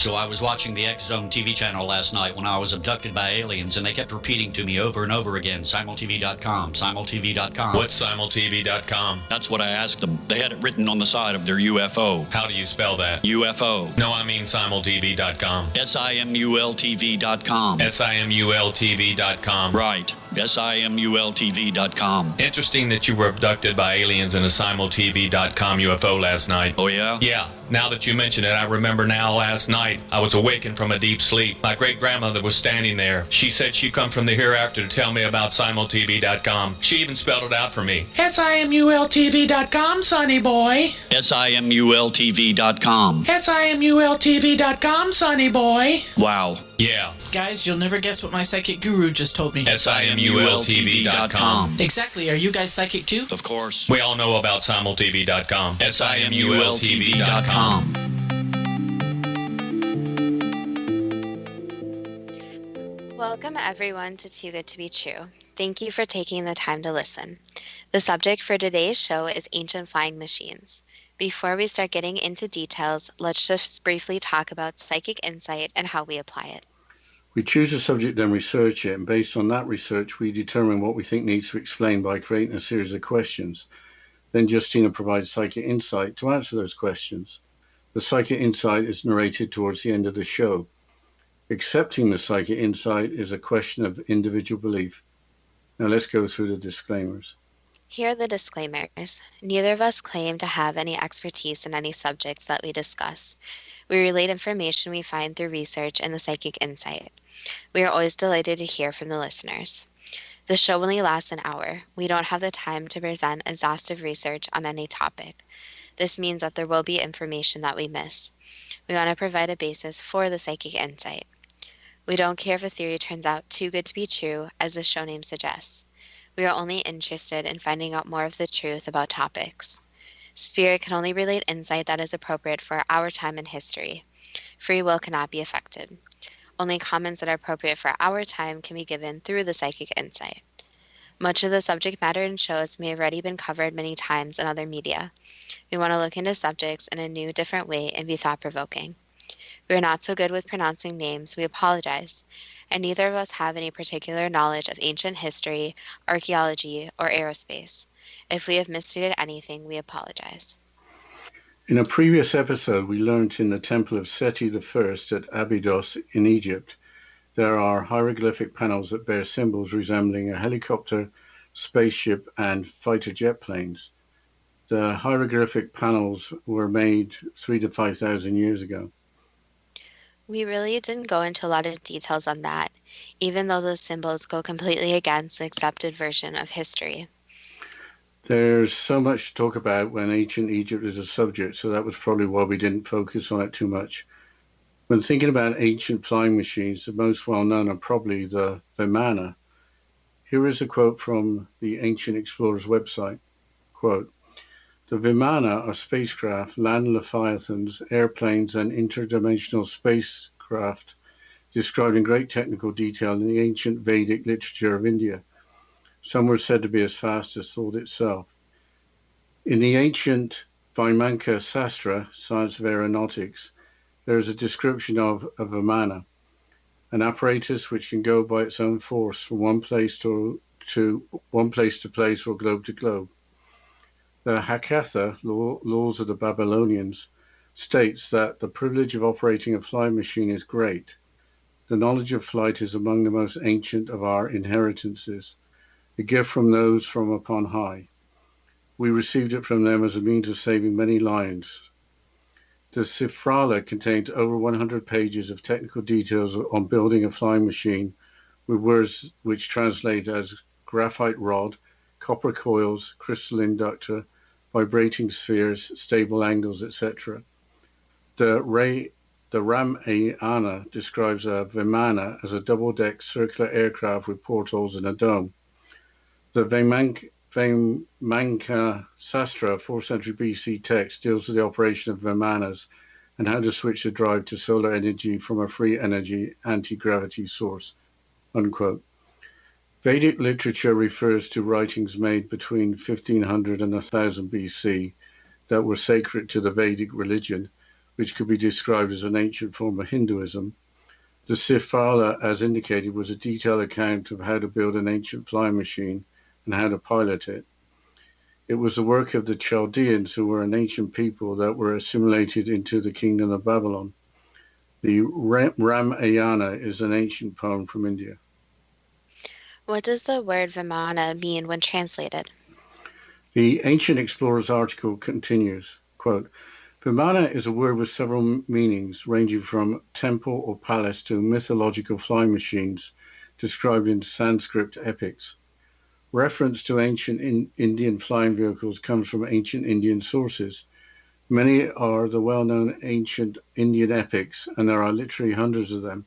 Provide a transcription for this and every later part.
So I was watching the X Zone TV channel last night when I was abducted by aliens, and they kept repeating to me over and over again, simultv.com, simultv.com. What's simultv.com? That's what I asked them. They had it written on the side of their UFO. How do you spell that? UFO. No, I mean simultv.com. simultv.com. simultv.com. Right. simultv.com. Interesting that you were abducted by aliens in a simultv.com UFO last night. Oh, yeah? Yeah. Now that you mention it, I remember now last night I was awakened from a deep sleep. My great-grandmother was standing there. She said she'd come from the hereafter to tell me about simultv.com. She even spelled it out for me. simultv.com, sonny boy. simultv.com. simultv.com, sonny boy. Wow. Yeah. Guys, you'll never guess what my psychic guru just told me. simultv.com. Exactly. Are you guys psychic too? Of course. We all know about simultv.com. simultv.com. Welcome everyone to Too Good to Be True. Thank you for taking the time to listen. The subject for today's show is ancient flying machines. Before we start getting into details, let's just briefly talk about psychic insight and how we apply it. We choose a subject, then research it, and based on that research, we determine what we think needs to be explained by creating a series of questions. Then Justina provides psychic insight to answer those questions. The psychic insight is narrated towards the end of the show. Accepting the psychic insight is a question of individual belief. Now let's go through the disclaimers. Here are the disclaimers. Neither of us claim to have any expertise in any subjects that we discuss. We relate information we find through research and the psychic insight. We are always delighted to hear from the listeners. The show only lasts an hour. We don't have the time to present exhaustive research on any topic. This means that there will be information that we miss. We want to provide a basis for the psychic insight. We don't care if a theory turns out too good to be true, as the show name suggests. We are only interested in finding out more of the truth about topics. Spirit can only relate insight that is appropriate for our time in history. Free will cannot be affected. Only comments that are appropriate for our time can be given through the psychic insight. Much of the subject matter in shows may have already been covered many times in other media. We want to look into subjects in a new, different way and be thought-provoking. We are not so good with pronouncing names, we apologize, and neither of us have any particular knowledge of ancient history, archaeology, or aerospace. If we have misstated anything, we apologize. In a previous episode, we learned in the temple of Seti I at Abydos in Egypt, there are hieroglyphic panels that bear symbols resembling a helicopter, spaceship, and fighter jet planes. The hieroglyphic panels were made 3,000 to 5,000 years ago. We really didn't go into a lot of details on that, even though those symbols go completely against the accepted version of history. There's so much to talk about when ancient Egypt is a subject, so that was probably why we didn't focus on it too much. When thinking about ancient flying machines, the most well-known are probably the Vimāna. Here is a quote from the Ancient Explorers website. Quote, "The Vimāna are spacecraft, land leviathans, airplanes, and interdimensional spacecraft described in great technical detail in the ancient Vedic literature of India. Some were said to be as fast as thought itself. In the ancient Vimāna Sastra, Science of Aeronautics, there is a description of a Vimāna, an apparatus which can go by its own force from one place to place or globe to globe. The Hakatha, Laws of the Babylonians, states that the privilege of operating a flying machine is great. The knowledge of flight is among the most ancient of our inheritances, a gift from those from upon high. We received it from them as a means of saving many lives. The Sifrala contains over 100 pages of technical details on building a flying machine with words which translate as graphite rod, copper coils, crystal inductor, vibrating spheres, stable angles, etc. The Ramayana describes a Vimāna as a double-deck circular aircraft with portholes and a dome. The Vimāna Sastra, 4th century BC text, deals with the operation of Vimanas and how to switch the drive to solar energy from a free energy anti-gravity source." Unquote. Vedic literature refers to writings made between 1500 and 1000 BC that were sacred to the Vedic religion, which could be described as an ancient form of Hinduism. The Sifala, as indicated, was a detailed account of how to build an ancient flying machine and how to pilot it. It was the work of the Chaldeans, who were an ancient people that were assimilated into the kingdom of Babylon. The Ramayana is an ancient poem from India. What does the word Vimana mean when translated? The Ancient Explorer's article continues, quote, Vimana is a word with several meanings, ranging from temple or palace to mythological flying machines described in Sanskrit epics. Reference to ancient Indian flying vehicles comes from ancient Indian sources. Many are the well-known ancient Indian epics, and there are literally hundreds of them.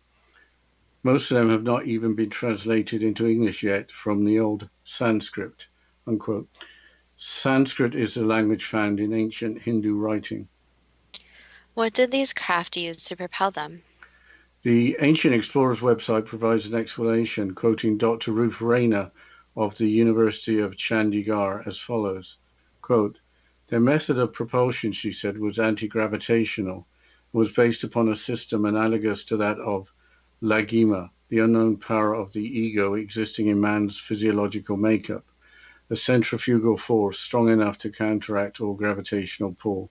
Most of them have not even been translated into English yet from the old Sanskrit, unquote. Sanskrit is the language found in ancient Hindu writing. What did these craft use to propel them? The Ancient Explorers website provides an explanation, quoting Dr. Ruth Rayner of the University of Chandigarh as follows, quote, their method of propulsion, she said, was anti-gravitational, was based upon a system analogous to that of Lagima, the unknown power of the ego existing in man's physiological makeup, a centrifugal force strong enough to counteract all gravitational pull,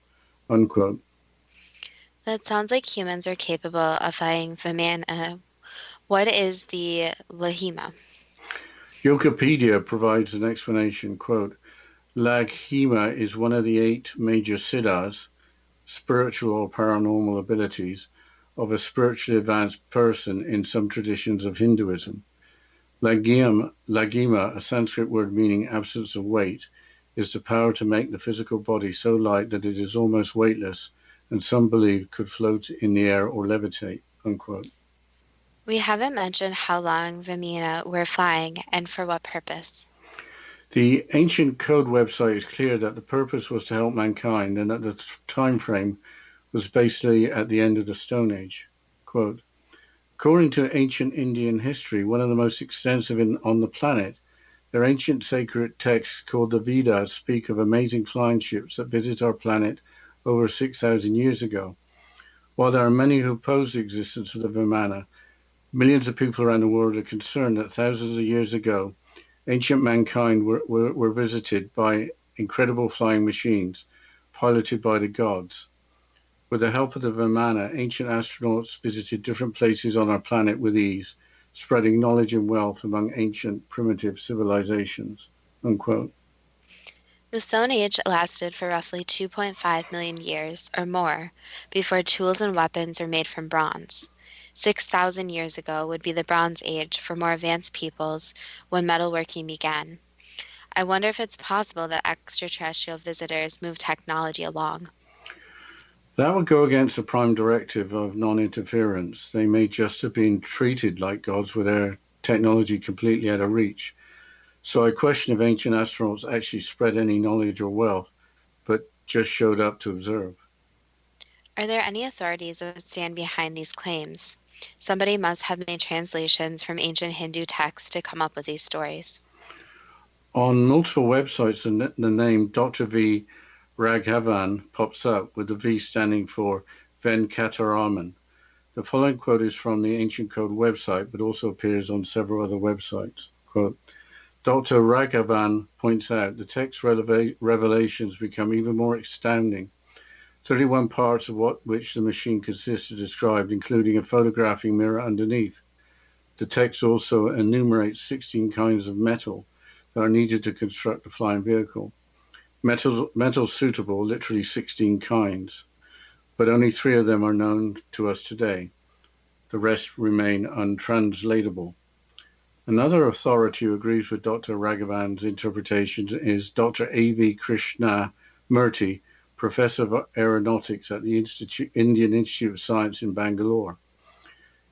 unquote. That sounds like humans are capable of flying Vimana. What is the Lahima? Wikipedia provides an explanation, quote, Laghima is one of the 8 major siddhas, spiritual or paranormal abilities, of a spiritually advanced person in some traditions of Hinduism. Lagima, a Sanskrit word meaning absence of weight, is the power to make the physical body so light that it is almost weightless, and some believe could float in the air or levitate, unquote. We haven't mentioned how long Vimana were flying and for what purpose. The Ancient Code website is clear that the purpose was to help mankind and that the time frame was basically at the end of the Stone Age. Quote, according to ancient Indian history, one of the most extensive on the planet, their ancient sacred texts called the Vedas speak of amazing flying ships that visit our planet over 6,000 years ago. While there are many who oppose the existence of the Vimana, millions of people around the world are concerned that thousands of years ago, ancient mankind were visited by incredible flying machines piloted by the gods. With the help of the Vimana, ancient astronauts visited different places on our planet with ease, spreading knowledge and wealth among ancient primitive civilizations, unquote. The Stone Age lasted for roughly 2.5 million years or more before tools and weapons were made from bronze. 6,000 years ago would be the Bronze Age for more advanced peoples when metalworking began. I wonder if it's possible that extraterrestrial visitors move technology along. That would go against the prime directive of non-interference. They may just have been treated like gods with their technology completely out of reach. So I question if ancient astronauts actually spread any knowledge or wealth, but just showed up to observe. Are there any authorities that stand behind these claims? Somebody must have made translations from ancient Hindu texts to come up with these stories. On multiple websites, the name Dr. V. Raghavan pops up, with the V standing for Venkataraman. The following quote is from the Ancient Code website, but also appears on several other websites. Quote, Dr. Raghavan points out the text revelations become even more astounding. 31 parts of which the machine consists are described, including a photographing mirror underneath. The text also enumerates 16 kinds of metal that are needed to construct a flying vehicle. Metals suitable, literally 16 kinds, but only 3 of them are known to us today. The rest remain untranslatable. Another authority who agrees with Dr. Raghavan's interpretations is Dr. A.V. Krishna Murthy, Professor of Aeronautics at the Indian Institute of Science in Bangalore.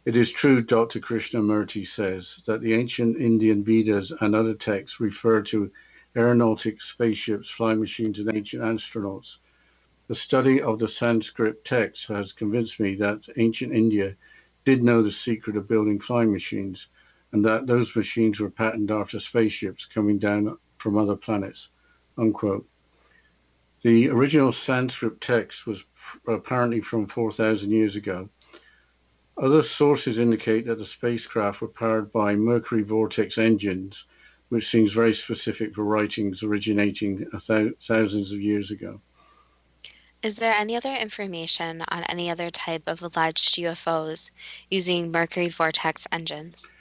It is true, Dr. Krishna Murthy says, that the ancient Indian Vedas and other texts refer to aeronautics, spaceships, flying machines, and ancient astronauts. The study of the Sanskrit text has convinced me that ancient India did know the secret of building flying machines, and that those machines were patterned after spaceships coming down from other planets, unquote. The original Sanskrit text was apparently from 4,000 years ago. Other sources indicate that the spacecraft were powered by mercury vortex engines, which seems very specific for writings originating thousands of years ago. Is there any other information on any other type of alleged UFOs using mercury vortex engines?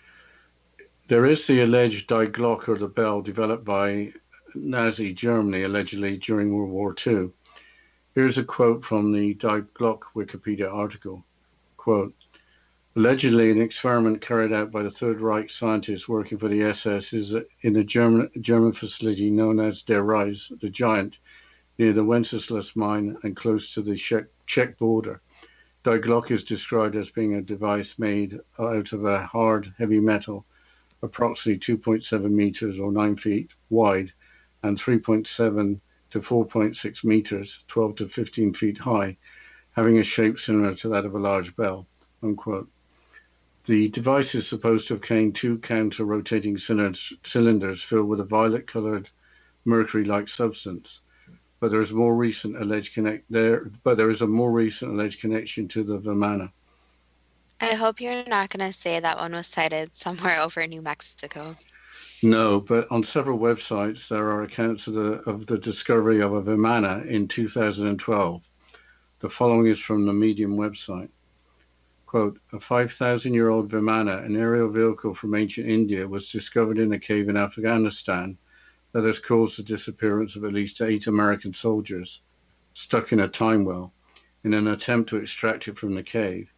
There is the alleged Die Glocke, or the bell, developed by Nazi Germany allegedly during World War II. Here's a quote from the Die Glocke Wikipedia article. Quote, allegedly, an experiment carried out by the Third Reich scientists working for the SS is in a German facility known as Der Reis, the Giant, near the Wenceslas mine and close to the Czech border. Die Glocke is described as being a device made out of a hard, heavy metal, approximately 2.7 meters or 9 feet wide, and 3.7 to 4.6 meters, 12 to 15 feet high, having a shape similar to that of a large bell, unquote. The device is supposed to have contained two counter-rotating cylinders filled with a violet-colored mercury-like substance. But there is a more recent alleged connection to the Vimāna. I hope you're not going to say that one was sighted somewhere over New Mexico. No, but on several websites there are accounts of the discovery of a Vimāna in 2012. The following is from the Medium website. Quote, a 5,000-year-old Vimāna, an aerial vehicle from ancient India, was discovered in a cave in Afghanistan that has caused the disappearance of at least 8 American soldiers stuck in a time well in an attempt to extract it from the cave.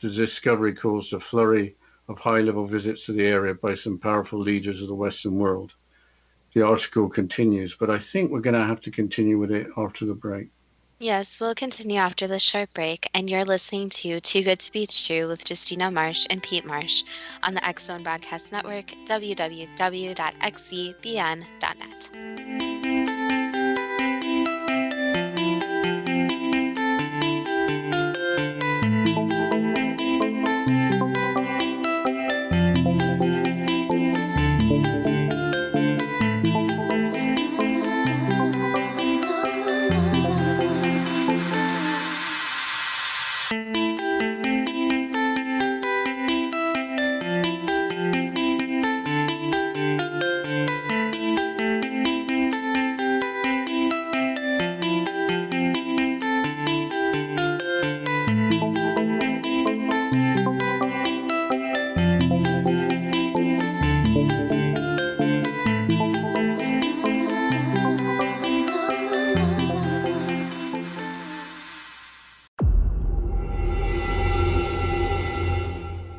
The discovery caused a flurry of high-level visits to the area by some powerful leaders of the Western world. The article continues, but I think we're going to have to continue with it after the break. Yes, we'll continue after this short break, and you're listening to Too Good to Be True with Justina Marsh and Pete Marsh on the X Zone Broadcast Network, www.xzbn.net.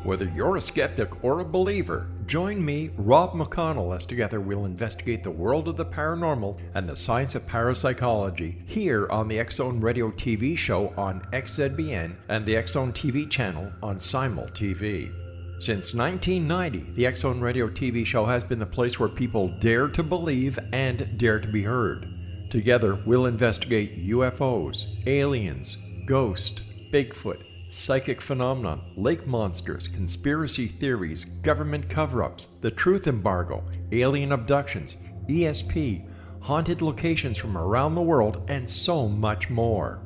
Whether you're a skeptic or a believer, join me, Rob McConnell, as together we'll investigate the world of the paranormal and the science of parapsychology here on the X Zone Radio TV show on XZBN and the X Zone TV channel on Simul TV. Since 1990, the X Zone Radio TV show has been the place where people dare to believe and dare to be heard. Together, we'll investigate UFOs, aliens, ghosts, Bigfoot, psychic phenomenon, lake monsters, conspiracy theories, government cover-ups, the truth embargo, alien abductions, ESP, haunted locations from around the world, and so much more.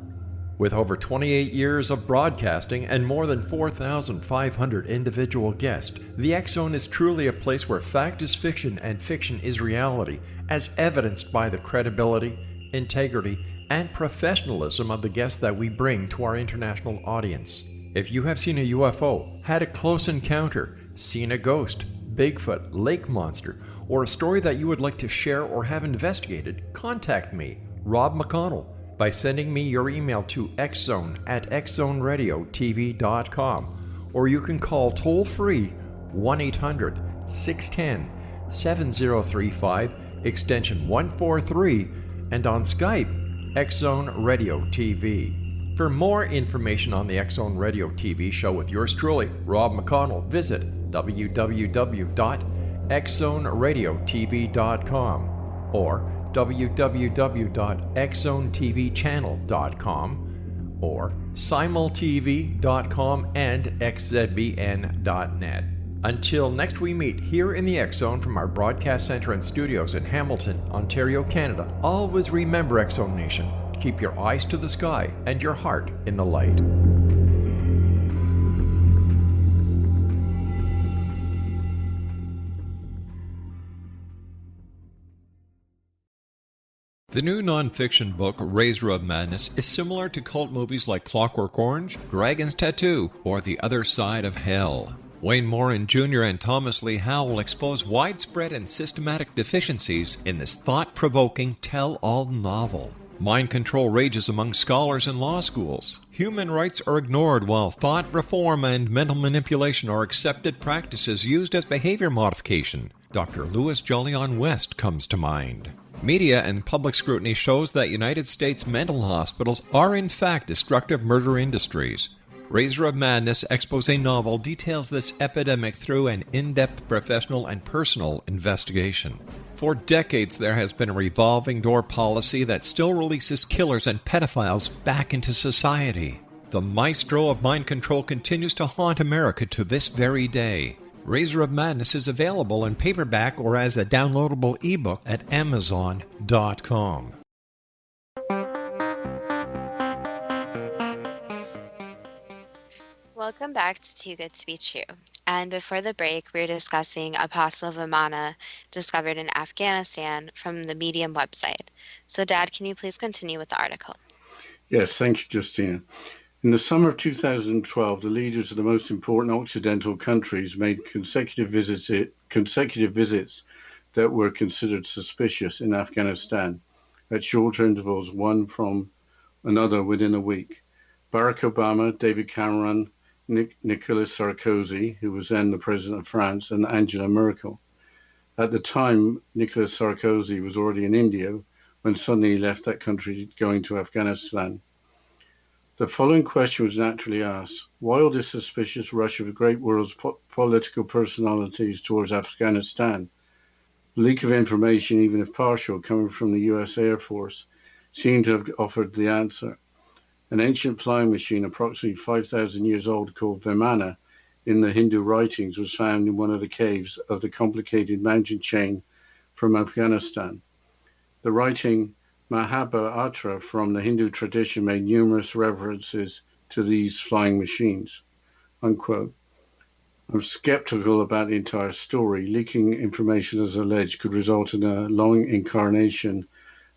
With over 28 years of broadcasting and more than 4,500 individual guests, the X Zone is truly a place where fact is fiction and fiction is reality, as evidenced by the credibility, integrity, and professionalism of the guests that we bring to our international audience. If you have seen a UFO, had a close encounter, seen a ghost, Bigfoot, lake monster, or a story that you would like to share or have investigated, contact me, Rob McConnell, by sending me your email to xzone@xzoneradiotv.com, or you can call toll-free 1-800-610-7035, extension 143, and on Skype, X Zone Radio TV. For more information on the X Zone Radio TV show with yours truly, Rob McConnell, visit www.xzoneradiotv.com or www.xzonetvchannel.com or simultv.com and xzbn.net. Until next we meet here in the X Zone from our broadcast center and studios in Hamilton, Ontario, Canada, always remember, X Zone Nation, keep your eyes to the sky and your heart in the light. The new nonfiction book, Razor of Madness, is similar to cult movies like Clockwork Orange, Dragon's Tattoo, or The Other Side of Hell. Wayne Morin Jr. and Thomas Lee Howe will expose widespread and systematic deficiencies in this thought-provoking tell-all novel. Mind control rages among scholars in law schools. Human rights are ignored while thought reform and mental manipulation are accepted practices used as behavior modification. Dr. Louis Jolyon West comes to mind. Media and public scrutiny shows that United States mental hospitals are in fact destructive murder industries. Razor of Madness expose novel details this epidemic through an in-depth professional and personal investigation. For decades there has been a revolving door policy that still releases killers and pedophiles back into society. The maestro of mind control continues to haunt America to this very day. Razor of Madness is available in paperback or as a downloadable ebook at Amazon.com. Welcome back to Too Good to Be True. And before the break, we were discussing a possible Vimāna discovered in Afghanistan from the Medium website. So, Dad, can you please continue with the article? Yes, thank you, Justina. In the summer of 2012, the leaders of the most important Occidental countries made consecutive visits that were considered suspicious in Afghanistan at short intervals, one from another within a week. Barack Obama, David Cameron, Nicolas Sarkozy, who was then the president of France, and Angela Merkel. At the time, Nicolas Sarkozy was already in India when suddenly he left that country going to Afghanistan. The following question was naturally asked: why all this suspicious rush of the great world's political personalities towards Afghanistan? The leak of information, even if partial, coming from the US Air Force, seemed to have offered the answer. An ancient flying machine approximately 5,000 years old called Vimāna in the Hindu writings was found in one of the caves of the complicated mountain chain from Afghanistan. The writing Mahabharata from the Hindu tradition made numerous references to these flying machines, unquote. I'm skeptical about the entire story. Leaking information, as alleged, could result in a long incarnation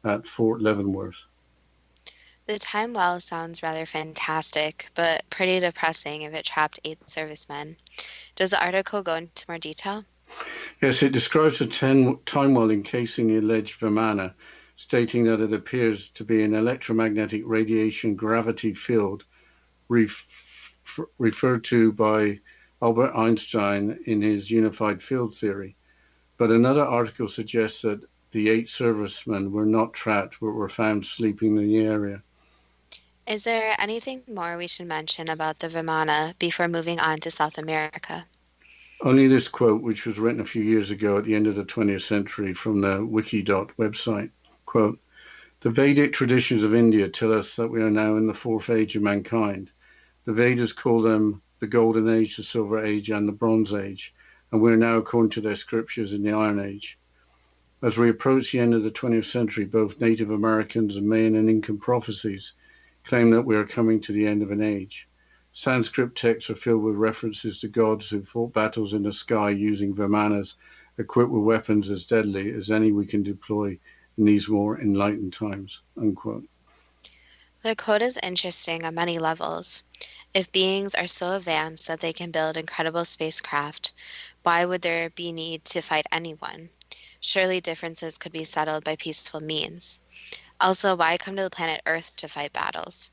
at Fort Leavenworth. The time well sounds rather fantastic, but pretty depressing if it trapped 8 servicemen. Does the article go into more detail? Yes, it describes a time well encasing the alleged Vimāna, stating that it appears to be an electromagnetic radiation gravity field referred to by Albert Einstein in his unified field theory. But another article suggests that the 8 servicemen were not trapped but were found sleeping in the area. Is there anything more we should mention about the Vimāna before moving on to South America? Only this quote, which was written a few years ago at the end of the 20th century from the Wikidot website. Quote, the Vedic traditions of India tell us that we are now in the 4th age of mankind. The Vedas call them the Golden Age, the Silver Age, and the Bronze Age, and we are now, according to their scriptures, in the Iron Age. As we approach the end of the 20th century, both Native Americans and Mayan and Incan prophecies claim that we are coming to the end of an age. Sanskrit texts are filled with references to gods who fought battles in the sky using Vimanas equipped with weapons as deadly as any we can deploy in these more enlightened times, unquote. The quote is interesting on many levels. If beings are so advanced that they can build incredible spacecraft, why would there be need to fight anyone? Surely differences could be settled by peaceful means. Also, why come to the planet Earth to fight battles?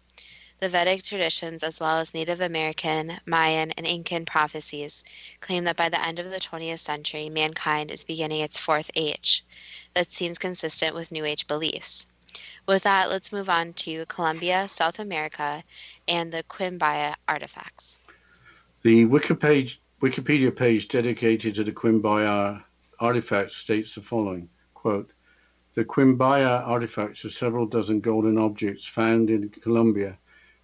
The Vedic traditions, as well as Native American, Mayan, and Incan prophecies, claim that by the end of the 20th century, mankind is beginning its 4th age. That seems consistent with New Age beliefs. With that, let's move on to Colombia, South America, and the Quimbaya artifacts. The Wikipedia page dedicated to the Quimbaya artifacts states the following, quote, the Quimbaya artifacts are several dozen golden objects found in Colombia,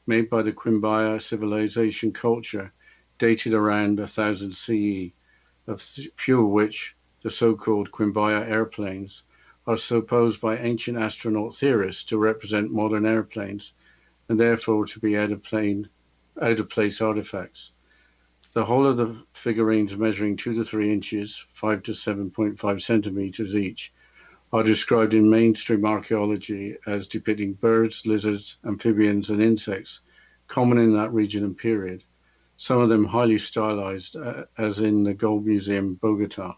made by the Quimbaya civilization culture, dated around 1000 CE. few of which, the so-called Quimbaya airplanes, are supposed by ancient astronaut theorists to represent modern airplanes and therefore to be out-of-place artifacts. The whole of the figurines, measuring 2 to 3 inches, 5 to 7.5 centimeters each, are described in mainstream archaeology as depicting birds, lizards, amphibians, and insects common in that region and period, some of them highly stylized, as in the Gold Museum, Bogota.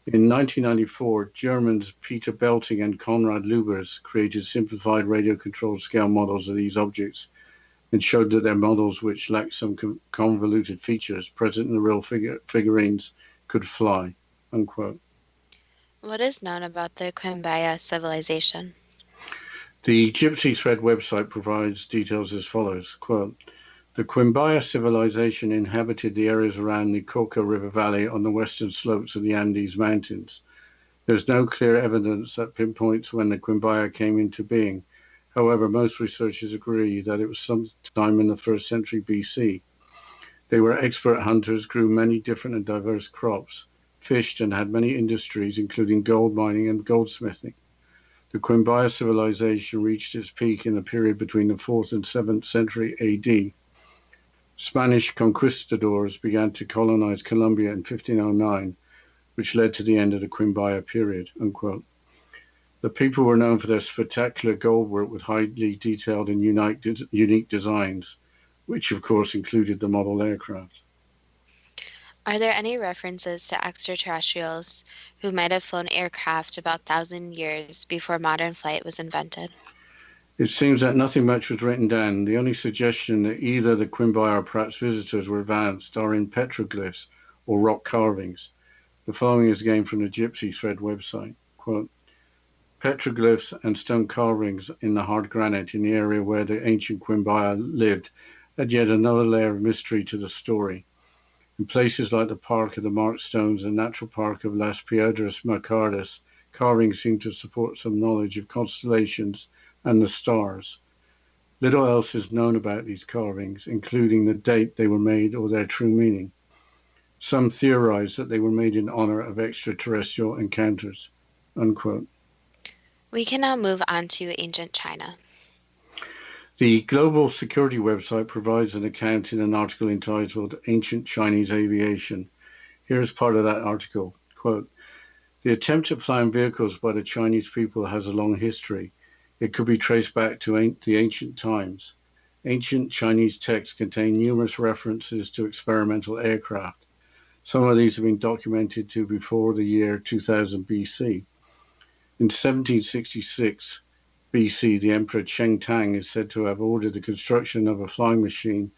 In 1994, Germans Peter Belting and Konrad Lubers created simplified radio-controlled scale models of these objects and showed that their models, which lacked some convoluted features present in the real figurines, could fly, unquote. What is known about the Quimbaya civilization? The Gypsy Thread website provides details as follows, quote, the Quimbaya civilization inhabited the areas around the Cauca River Valley on the western slopes of the Andes Mountains. There's no clear evidence that pinpoints when the Quimbaya came into being. However, most researchers agree that it was sometime in the 1st century BC. They were expert hunters, grew many different and diverse crops, fished, and had many industries, including gold mining and goldsmithing. The Quimbaya civilization reached its peak in the period between the 4th and 7th century AD. Spanish conquistadors began to colonize Colombia in 1509, which led to the end of the Quimbaya period, unquote. The people were known for their spectacular gold work with highly detailed and unique designs, which of course included the model aircraft. Are there any references to extraterrestrials who might have flown aircraft about 1,000 years before modern flight was invented? It seems that nothing much was written down. The only suggestion that either the Quimbaya or perhaps visitors were advanced are in petroglyphs or rock carvings. The following is again from the Gypsy Thread website, quote, petroglyphs and stone carvings in the hard granite in the area where the ancient Quimbaya lived add yet another layer of mystery to the story. In places like the Park of the Marked Stones and Natural Park of Las Piedras Marcadas, carvings seem to support some knowledge of constellations and the stars. Little else is known about these carvings, including the date they were made or their true meaning. Some theorize that they were made in honor of extraterrestrial encounters, unquote. We can now move on to ancient China. The Global Security website provides an account in an article entitled Ancient Chinese Aviation. Here's part of that article, quote, the attempt at flying vehicles by the Chinese people has a long history. It could be traced back to the ancient times. Ancient Chinese texts contain numerous references to experimental aircraft. Some of these have been documented to before the year 2000 BC. In 1766 BC, the Emperor Cheng Tang is said to have ordered the construction of a flying machine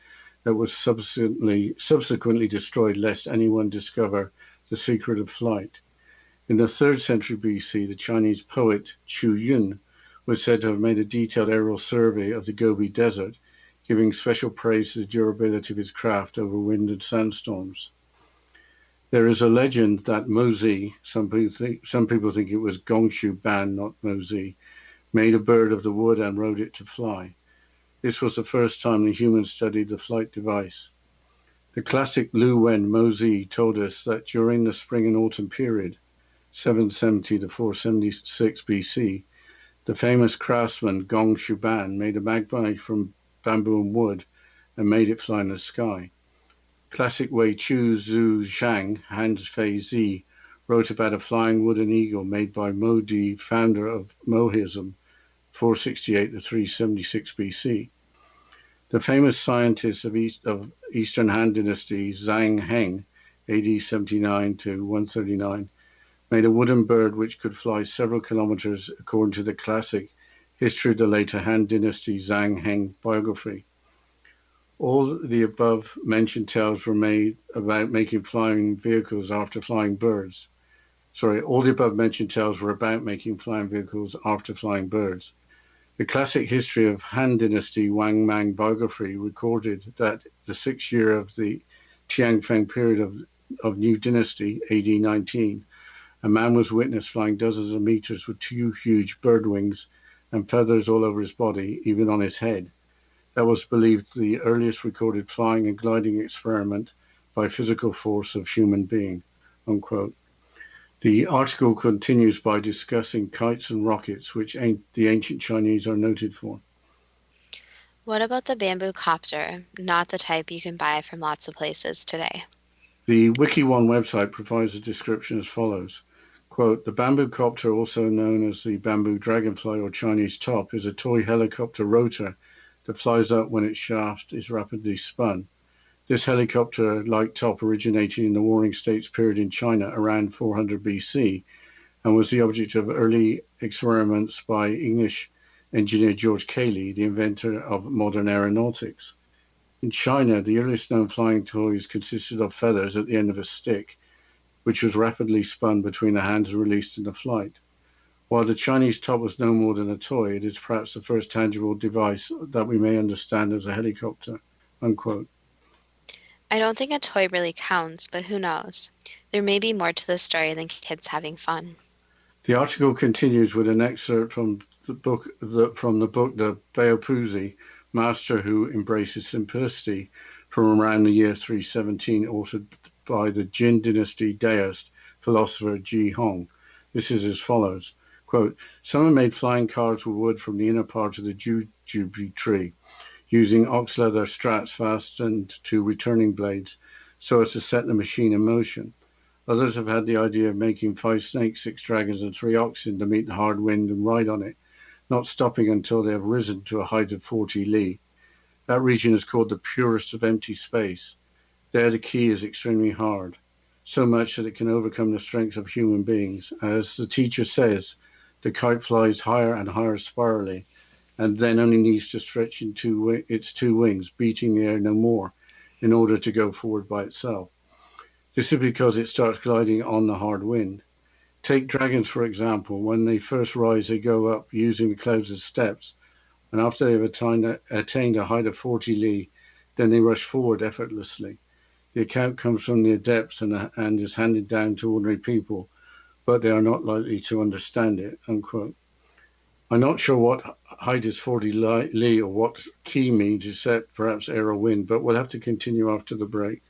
that was subsequently destroyed lest anyone discover the secret of flight. In the 3rd century BC, the Chinese poet Chu Yun was said to have made a detailed aerial survey of the Gobi Desert, giving special praise to the durability of his craft over wind and sandstorms. There is a legend that Mozi, some people think it was Gongshu Ban, not Mozi, made a bird of the wood and rode it to fly. This was the first time the humans studied the flight device. The classic Lu Wen Mozi told us that during the spring and autumn period, 770 to 476 BC, the famous craftsman Gong Shuban made a magpie from bamboo and wood and made it fly in the sky. Classic Wei Chu Zhu Zhang, Hans Fei Zi, wrote about a flying wooden eagle made by Mo Di, founder of Mohism, 468 to 376 BC. The famous scientist of Eastern Han Dynasty, Zhang Heng, AD 79 to 139, made a wooden bird which could fly several kilometers according to the classic History of the Later Han Dynasty Zhang Heng biography. All the above mentioned tales were made about making flying vehicles after flying birds. All the above mentioned tales were about making flying vehicles after flying birds. The classic History of Han Dynasty Wang Mang biography recorded that the 6th year of the Tianfeng period of New Dynasty, AD 19, a man was witnessed flying dozens of meters with 2 huge bird wings and feathers all over his body, even on his head. That was believed the earliest recorded flying and gliding experiment by physical force of human being, unquote. The article continues by discussing kites and rockets, which the ancient Chinese are noted for. What about the bamboo copter, not the type you can buy from lots of places today? The WikiOne website provides a description as follows. Quote, the bamboo copter, also known as the bamboo dragonfly or Chinese top, is a toy helicopter rotor that flies up when its shaft is rapidly spun. This helicopter-like top originated in the Warring States period in China around 400 BC and was the object of early experiments by English engineer George Cayley, the inventor of modern aeronautics. In China, the earliest known flying toys consisted of feathers at the end of a stick, which was rapidly spun between the hands and released in the flight. While the Chinese top was no more than a toy, it is perhaps the first tangible device that we may understand as a helicopter, unquote. I don't think a toy really counts, but who knows? There may be more to the story than kids having fun. The article continues with an excerpt from the book The Baopuzi, Master Who Embraces Simplicity, from around the year 317, authored by the Jin Dynasty deist philosopher Ji Hong. This is as follows. Quote, someone made flying cars with wood from the inner part of the jujube tree, using ox leather straps fastened to returning blades so as to set the machine in motion. Others have had the idea of making 5 snakes, 6 dragons, and 3 oxen to meet the hard wind and ride on it, not stopping until they have risen to a height of 40 li. That region is called the purest of empty space. There the key is extremely hard, so much that it can overcome the strength of human beings. As the teacher says, the kite flies higher and higher spirally, and then only needs to stretch into its 2 wings, beating the air no more, in order to go forward by itself. This is because it starts gliding on the hard wind. Take dragons, for example. When they first rise, they go up using the clouds as steps, and after they have attained a height of 40 li, then they rush forward effortlessly. The account comes from the adepts and is handed down to ordinary people, but they are not likely to understand it, unquote. I'm not sure what height is 40 li or what key means, except perhaps air or wind, but we'll have to continue after the break.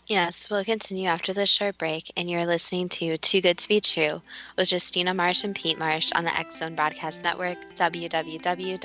Yes, we'll continue after this short break, and you're listening to Too Good to Be True with Justina Marsh and Pete Marsh on the X Zone Broadcast Network, www.xzbn.net.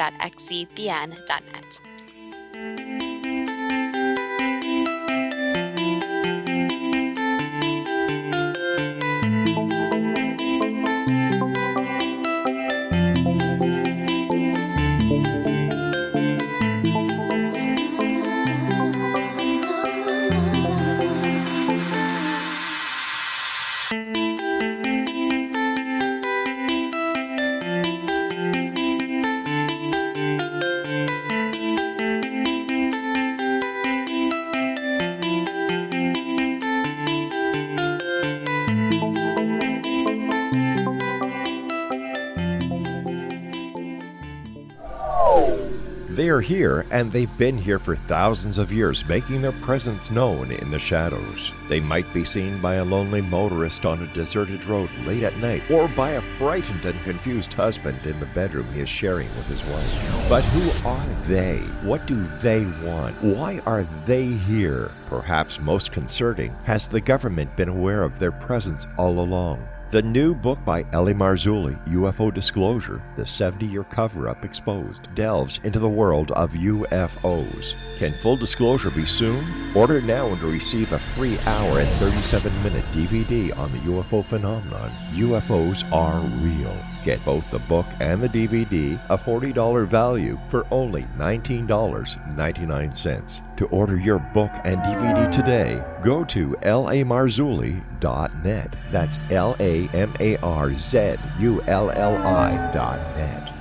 They are here, and they've been here for thousands of years, making their presence known in the shadows. They might be seen by a lonely motorist on a deserted road late at night, or by a frightened and confused husband in the bedroom he is sharing with his wife. But who are they? What do they want? Why are they here? Perhaps most concerning, has the government been aware of their presence all along? The new book by Eli Marzulli, UFO Disclosure, the 70-year cover-up exposed, delves into the world of UFOs. Can full disclosure be soon? Order now and receive a free hour and 37-minute DVD on the UFO phenomenon. UFOs are real. Get both the book and the DVD, a $40 value, for only $19.99. To order your book and DVD today, go to lamarzulli.net. That's LAMARZULLI.net.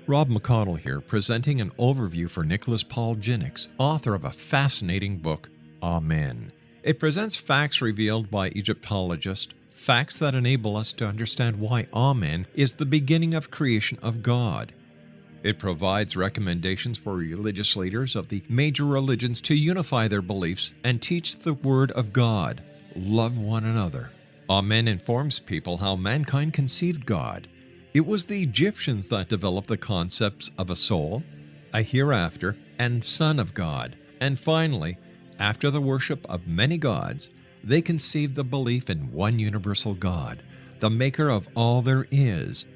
Rob McConnell here, presenting an overview for Nicholas Paul Jennings, author of a fascinating book, Amen. It presents facts revealed by Egyptologists, facts that enable us to understand why Amen is the beginning of creation of God. It provides recommendations for religious leaders of the major religions to unify their beliefs and teach the Word of God. Love one another. Amen informs people how mankind conceived God. It was the Egyptians that developed the concepts of a soul, a hereafter, and Son of God. And finally, after the worship of many gods, they conceived the belief in one universal God, the maker of all there is.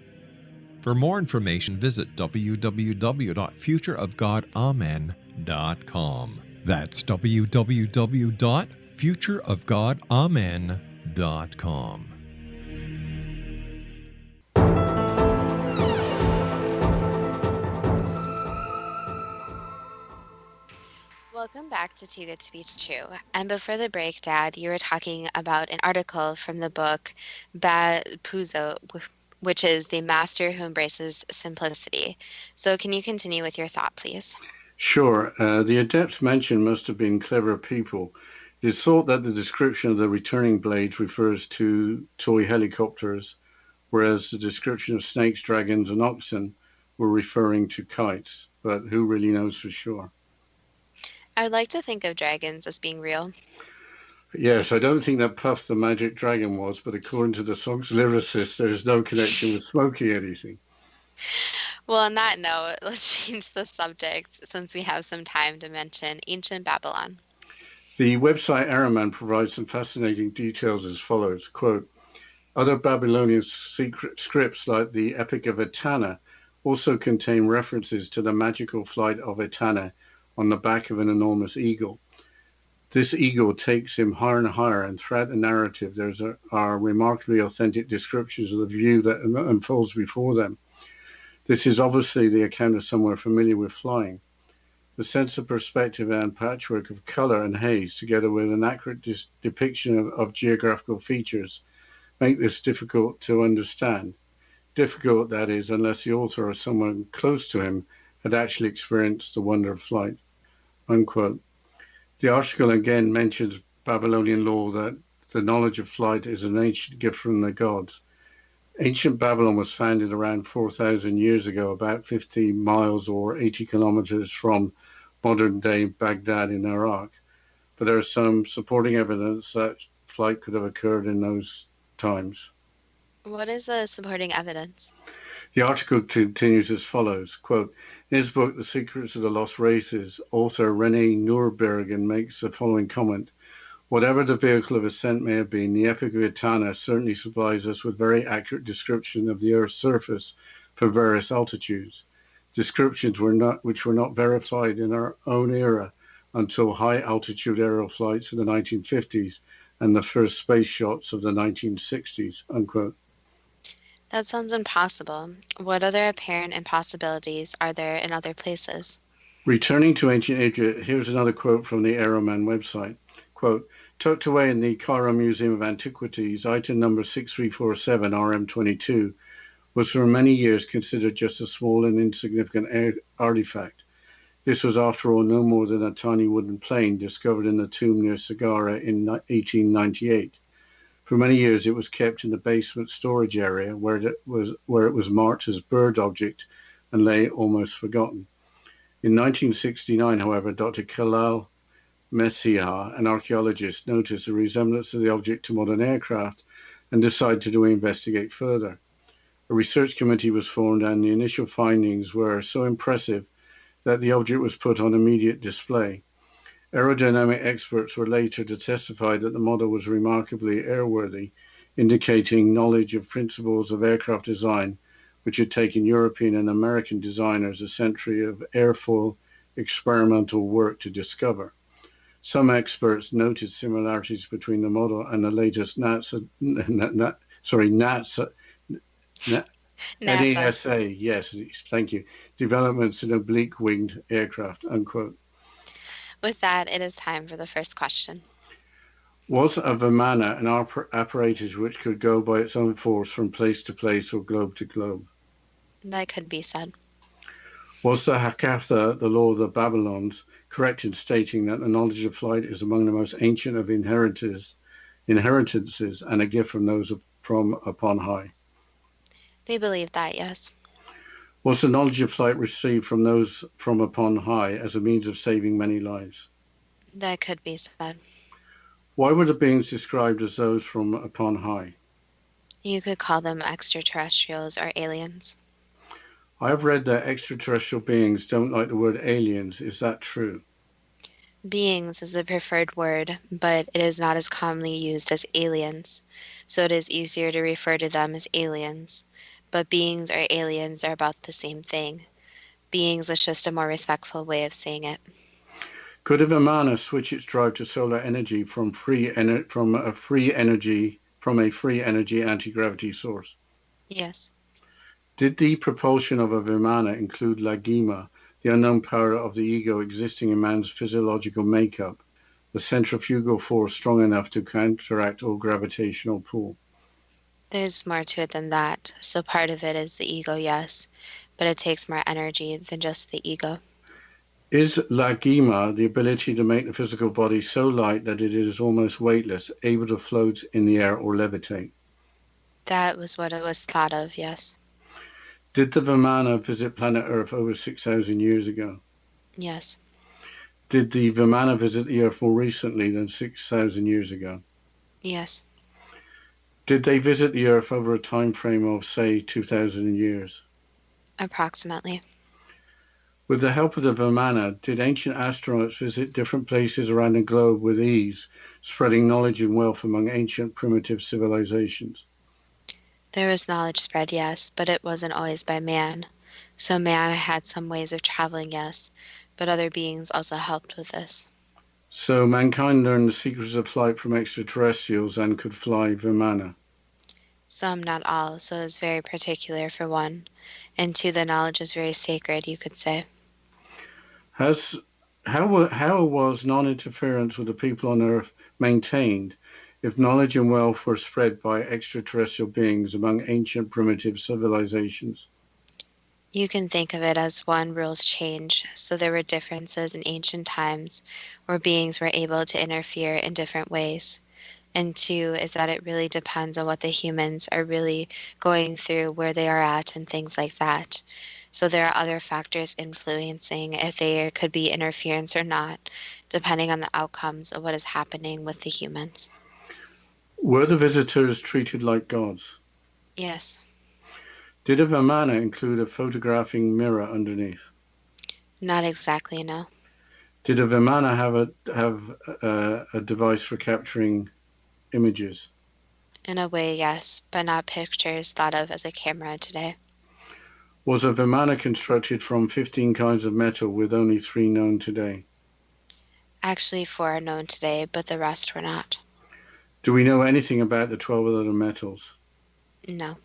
For more information, visit www.futureofgodamen.com. That's www.futureofgodamen.com. Welcome back to Too Good to Be True. And before the break, Dad, you were talking about an article from the book Puzo, which is The Master Who Embraces Simplicity. So can you continue with your thought, please? Sure. The adepts mentioned must have been clever people. It is thought that the description of the returning blades refers to toy helicopters, whereas the description of snakes, dragons, and oxen were referring to kites. But who really knows for sure? I would like to think of dragons as being real. Yes, I don't think that Puff the magic dragon was, but according to the song's lyricist, there is no connection with smoking anything. Well, on that note, let's change the subject since we have some time to mention ancient Babylon. The website Araman provides some fascinating details as follows, quote, other Babylonian secret scripts like the Epic of Etana also contain references to the magical flight of Etana on the back of an enormous eagle. This eagle takes him higher and higher, and throughout the narrative there are remarkably authentic descriptions of the view that unfolds before them. This is obviously the account of someone familiar with flying. The sense of perspective and patchwork of color and haze, together with an accurate depiction of geographical features, make this difficult to understand. Difficult, that is, unless the author or someone close to him had actually experienced the wonder of flight. Unquote. The article again mentions Babylonian law that the knowledge of flight is an ancient gift from the gods. Ancient Babylon was founded around 4,000 years ago, about 50 miles or 80 kilometers from modern-day Baghdad in Iraq. But there is some supporting evidence that flight could have occurred in those times. What is the supporting evidence? The article continues as follows, quote, in his book, The Secrets of the Lost Races, author René Nürburgring makes the following comment. Whatever the vehicle of ascent may have been, the Epic of Etana certainly supplies us with very accurate description of the Earth's surface for various altitudes. Descriptions which were not verified in our own era until high-altitude aerial flights in the 1950s and the first space shots of the 1960s, unquote. That sounds impossible. What other apparent impossibilities are there in other places? Returning to ancient Egypt, here's another quote from the Aeroman website. Quote, tucked away in the Cairo Museum of Antiquities, item number 6347, RM22, was for many years considered just a small and insignificant artifact. This was, after all, no more than a tiny wooden plane discovered in a tomb near Saqqara in 1898. For many years, it was kept in the basement storage area where it was marked as bird object and lay almost forgotten. In 1969, however, Dr. Kalal Messiha, an archaeologist, noticed a resemblance of the object to modern aircraft and decided to investigate further. A research committee was formed, and the initial findings were so impressive that the object was put on immediate display. Aerodynamic experts were later to testify that the model was remarkably airworthy, indicating knowledge of principles of aircraft design, which had taken European and American designers a century of airfoil experimental work to discover. Some experts noted similarities between the model and the latest NASA, NASA, yes, thank you, developments in oblique-winged aircraft, unquote. With that, it is time for the first question. Was a Vimana an apparatus which could go by its own force from place to place or globe to globe? That could be said. Was the Hakatha, the law of the Babylons, correct in stating that the knowledge of flight is among the most ancient of inheritances and a gift from those from upon high? They believe that, yes. Was the knowledge of flight received from those from upon high as a means of saving many lives? That could be said. Why were the beings described as those from upon high? You could call them extraterrestrials or aliens. I've read that extraterrestrial beings don't like the word aliens. Is that true? Beings is the preferred word, but it is not as commonly used as aliens, so it is easier to refer to them as aliens. But beings or aliens are about the same thing. Beings is just a more respectful way of saying it. Could a Vimana switch its drive to solar energy from a free energy anti-gravity source? Yes. Did the propulsion of a Vimana include Lagima, the unknown power of the ego existing in man's physiological makeup, the centrifugal force strong enough to counteract all gravitational pull? There's more to it than that. So part of it is the ego, yes, but it takes more energy than just the ego. Is Lagima the ability to make the physical body so light that it is almost weightless, able to float in the air or levitate? That was what it was thought of, yes. Did the Vimana visit planet Earth over 6,000 years ago? Yes. Did the Vimana visit the Earth more recently than 6,000 years ago? Yes. Did they visit the Earth over a time frame of, say, 2,000 years? Approximately. With the help of the Vimana, did ancient astronauts visit different places around the globe with ease, spreading knowledge and wealth among ancient primitive civilizations? There was knowledge spread, yes, but it wasn't always by man. So man had some ways of traveling, yes, but other beings also helped with this. So mankind learned the secrets of flight from extraterrestrials and could fly Vimana. Some, not all, so it was very particular for one. And two, the knowledge was very sacred, you could say. How was non-interference with the people on Earth maintained if knowledge and wealth were spread by extraterrestrial beings among ancient primitive civilizations? You can think of it as one, rules change, so there were differences in ancient times where beings were able to interfere in different ways. And two is that it really depends on what the humans are really going through, where they are at, and things like that. So there are other factors influencing if there could be interference or not, depending on the outcomes of what is happening with the humans. Were the visitors treated like gods? Yes. Did a Vimana include a photographing mirror underneath? Not exactly, no. Did a Vimana have a device for capturing images? In a way, yes, but not pictures thought of as a camera today. Was a Vimana constructed from 15 kinds of metal with only 3 known today? Actually, 4 are known today, but the rest were not. Do we know anything about the 12 other metals? No.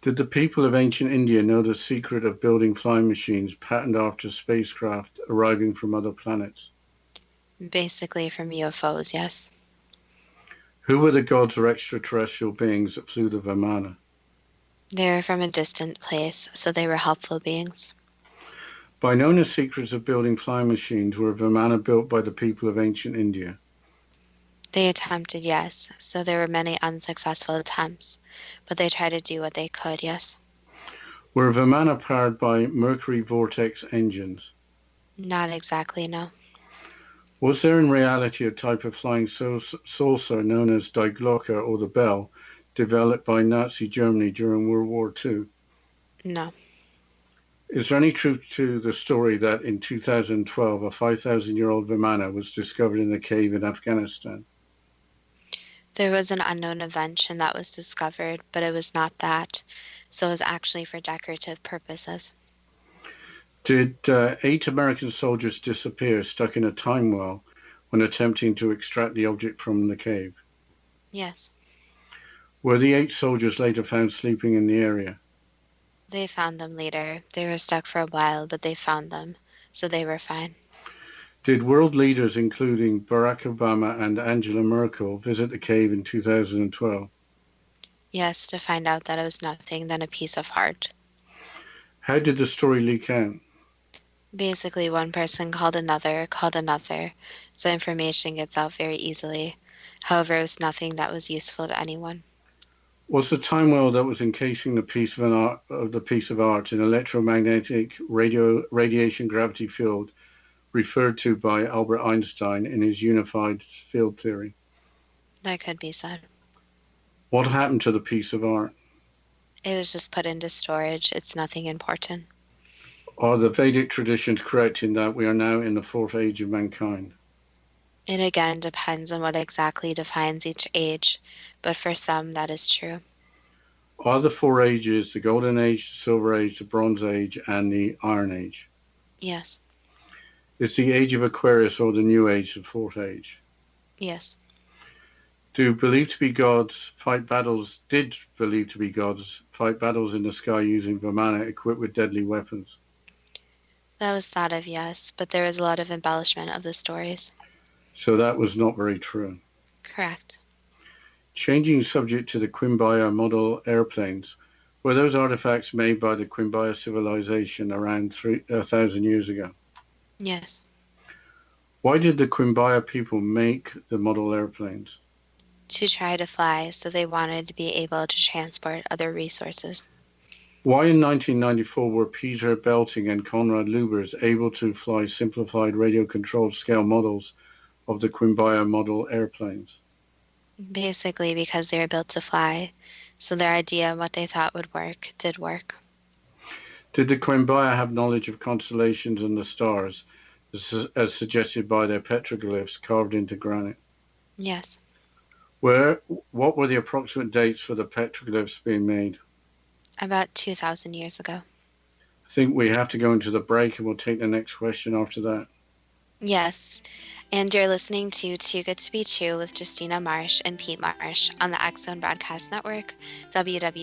Did the people of ancient India know the secret of building flying machines patterned after spacecraft arriving from other planets? Basically from UFOs, yes. Who were the gods or extraterrestrial beings that flew the Vimana? They were from a distant place, so they were helpful beings. By knowing the secrets of building flying machines, were Vimana built by the people of ancient India? They attempted, yes, so there were many unsuccessful attempts, but they tried to do what they could, yes. Were Vimana powered by mercury vortex engines? Not exactly, no. Was there in reality a type of flying saucer known as Die Glocke or the Bell, developed by Nazi Germany during World War II? No. Is there any truth to the story that in 2012 a 5,000-year-old Vimana was discovered in a cave in Afghanistan? There was an unknown invention that was discovered, but it was not that, so it was actually for decorative purposes. Did 8 American soldiers disappear stuck in a time well when attempting to extract the object from the cave? Yes. Were the 8 soldiers later found sleeping in the area? They found them later. They were stuck for a while, but they found them, so they were fine. Did world leaders, including Barack Obama and Angela Merkel, visit the cave in 2012? Yes, to find out that it was nothing than a piece of art. How did the story leak out? Basically, one person called another, so information gets out very easily. However, it was nothing that was useful to anyone. Was the time well that was encasing the piece of art in electromagnetic radiation gravity field referred to by Albert Einstein in his unified field theory? That could be said. What happened to the piece of art? It was just put into storage. It's nothing important. Are the Vedic traditions correct in that we are now in the fourth age of mankind? It again depends on what exactly defines each age, but for some that is true. Are the four ages the Golden Age, the Silver Age, the Bronze Age, and the Iron Age? Yes. Is the Age of Aquarius or the New Age the fourth age? Yes. Did believed to be gods fight battles in the sky using Vimāna equipped with deadly weapons? That was thought of, yes, but there was a lot of embellishment of the stories. So that was not very true. Correct. Changing subject to the Quimbaya model airplanes, were those artifacts made by the Quimbaya civilization around 1,000 years ago? Yes. Why did the Quimbaya people make the model airplanes? To try to fly, so they wanted to be able to transport other resources. Why in 1994 were Peter Belting and Konrad Lubers able to fly simplified radio-controlled scale models of the Quimbaya model airplanes? Basically because they were built to fly, so their idea of what they thought would work did work. Did the Quimbaya have knowledge of constellations and the stars, as suggested by their petroglyphs carved into granite? Yes. What were the approximate dates for the petroglyphs being made? About 2,000 years ago. I think we have to go into the break and we'll take the next question after that. Yes. And you're listening to Too Good to Be True with Justina Marsh and Pete Marsh on the X Zone Broadcast Network, www.xzbn.net.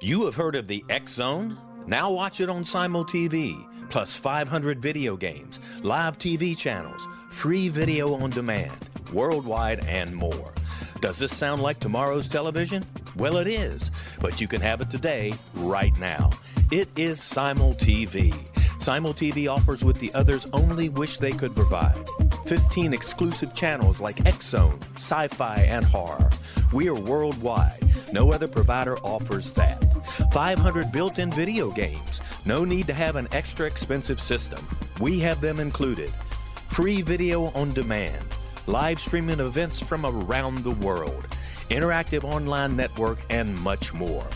You have heard of the X Zone? Now watch it on Simul TV, plus 500 video games, live TV channels, free video on demand, worldwide, and more. Does this sound like tomorrow's television? Well, it is, but you can have it today, right now. It is Simul TV. Simul TV offers what the others only wish they could provide. 15 exclusive channels like X Zone, sci-fi, and horror. We are worldwide. No other provider offers that. 500 built-in video games. No need to have an extra expensive system. We have them included. Free video on demand. Live streaming events from around the world. Interactive online network, and much more.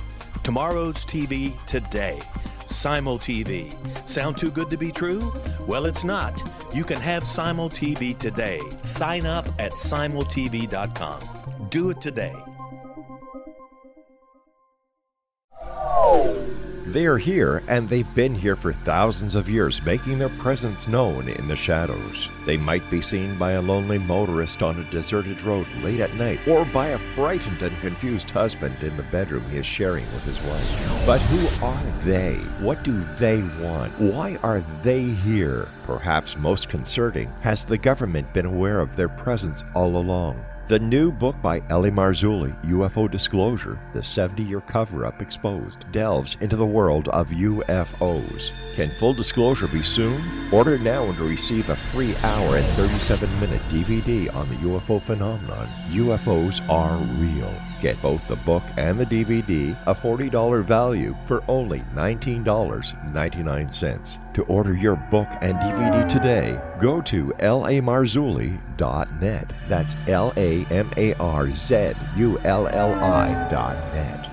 Tomorrow's TV today. Simul TV. Sound too good to be true? Well, it's not. You can have Simul TV today. Sign up at simultv.com. Do it today. They are here, and they've been here for thousands of years, making their presence known in the shadows. They might be seen by a lonely motorist on a deserted road late at night, or by a frightened and confused husband in the bedroom he is sharing with his wife. But who are they? What do they want? Why are they here? Perhaps most concerning, has the government been aware of their presence all along? The new book by Eli Marzulli, UFO Disclosure, the 70-year cover-up exposed, delves into the world of UFOs. Can full disclosure be soon? Order now and receive a free hour and 37-minute DVD on the UFO phenomenon. UFOs are real. Get both the book and the DVD, a $40 value, for only $19.99. To order your book and DVD today, go to lamarzulli.net. That's LAMARZULLI.net.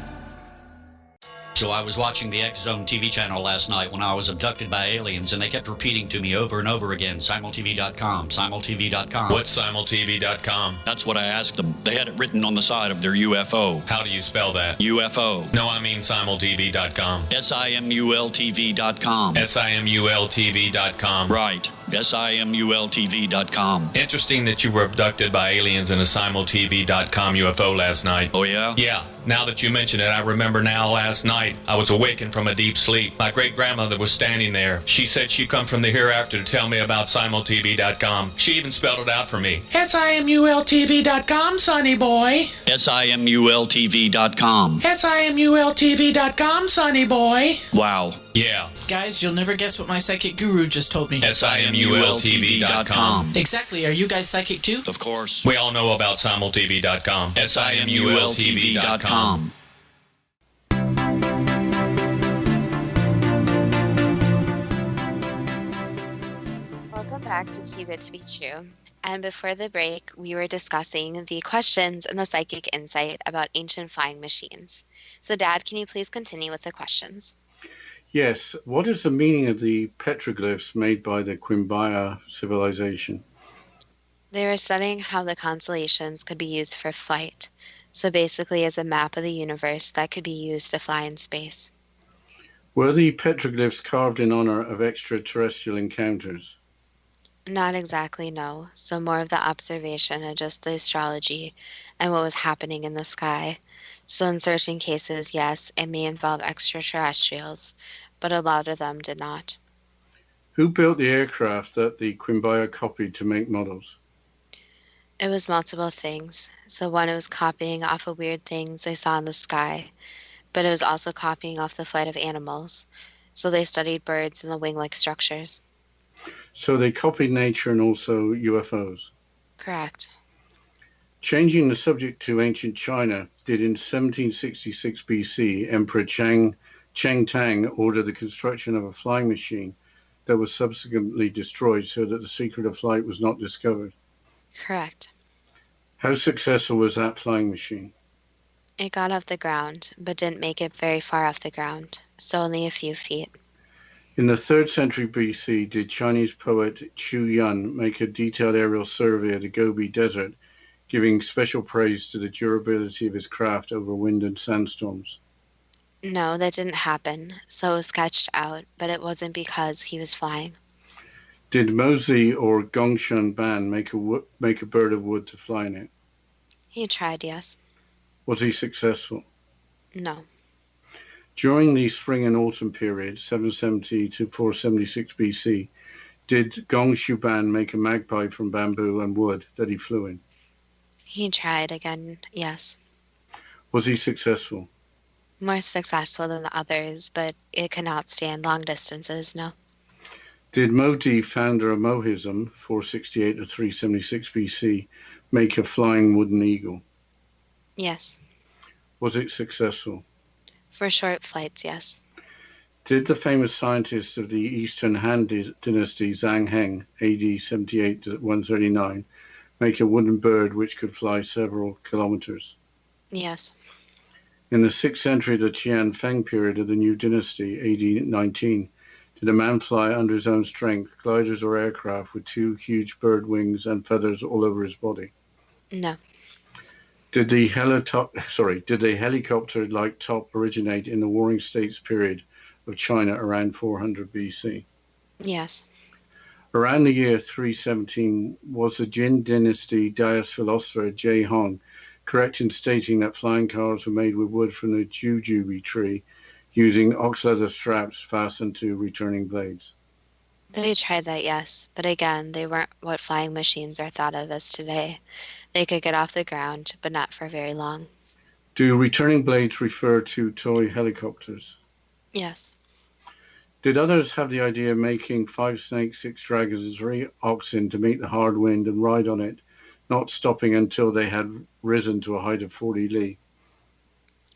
So I was watching the X Zone TV channel last night when I was abducted by aliens, and they kept repeating to me over and over again, simultv.com, simultv.com. What's simultv.com? That's what I asked them. They had it written on the side of their UFO. How do you spell that? UFO. No, I mean simultv.com. simultv.com. simultv.com. Right. simultv.com. Interesting that you were abducted by aliens in a simultv.com UFO last night. Oh, yeah? Yeah. Now that you mention it, I remember now last night I was awakened from a deep sleep. My great-grandmother was standing there. She said she'd come from the hereafter to tell me about SimulTV.com. She even spelled it out for me. SIMULTV.com, sonny boy. SIMULTV.com. SIMULTV.com, sonny boy. Wow. Yeah. Guys, you'll never guess what my psychic guru just told me. SIMULTV.com. Exactly. Are you guys psychic too? Of course. We all know about SimulTV.com. SIMULTV.com. Welcome back to Too Good to Be True. And before the break, we were discussing the questions and the psychic insight about ancient flying machines. So, Dad, can you please continue with the questions? Yes. What is the meaning of the petroglyphs made by the Quimbaya civilization? They were studying how the constellations could be used for flight. So basically as a map of the universe that could be used to fly in space. Were the petroglyphs carved in honor of extraterrestrial encounters? Not exactly, no. So more of the observation and just the astrology and what was happening in the sky. So in certain cases, yes, it may involve extraterrestrials, but a lot of them did not. Who built the aircraft that the Quimbaya copied to make models? It was multiple things. So one, it was copying off of weird things they saw in the sky, but it was also copying off the flight of animals. So they studied birds and the wing-like structures. So they copied nature and also UFOs. Correct. Changing the subject to ancient China, did in 1766 BC Emperor Cheng Tang order the construction of a flying machine that was subsequently destroyed so that the secret of flight was not discovered? Correct. How successful was that flying machine? It got off the ground, but didn't make it very far off the ground, so only a few feet. In the 3rd century BC, did Chinese poet Chu Yun make a detailed aerial survey of the Gobi Desert, giving special praise to the durability of his craft over wind and sandstorms? No, that didn't happen, so it was sketched out, but it wasn't because he was flying. Did Mozi or Gongshan Ban make a bird of wood to fly in it? He tried, yes. Was he successful? No. During the spring and autumn period, 770 to 476 BC, did Gong Shuban make a magpie from bamboo and wood that he flew in? He tried again, yes. Was he successful? More successful than the others, but it could not stand long distances, no. Did Modi, founder of Mohism, 468 to 376 BC, make a flying wooden eagle? Yes. Was it successful? For short flights, yes. Did the famous scientist of the Eastern Han Dynasty, Zhang Heng, AD 78 to 139, make a wooden bird which could fly several kilometers? Yes. In the 6th century, the Qian Feng period of the new dynasty, AD 19, did a man fly under his own strength, gliders or aircraft with 2 huge bird wings and feathers all over his body? No. Did the helicopter-like top originate in the Warring States period of China around 400 BC? Yes. Around the year 317, was the Jin dynasty Daoist philosopher Jie Hong correct in stating that flying cars were made with wood from the jujube tree, using ox leather straps fastened to returning blades? They tried that, yes, but again, they weren't what flying machines are thought of as today. They could get off the ground, but not for very long. Do returning blades refer to toy helicopters? Yes. Did others have the idea of making 5 snakes, 6 dragons, and 3 oxen to meet the hard wind and ride on it, not stopping until they had risen to a height of 40 li?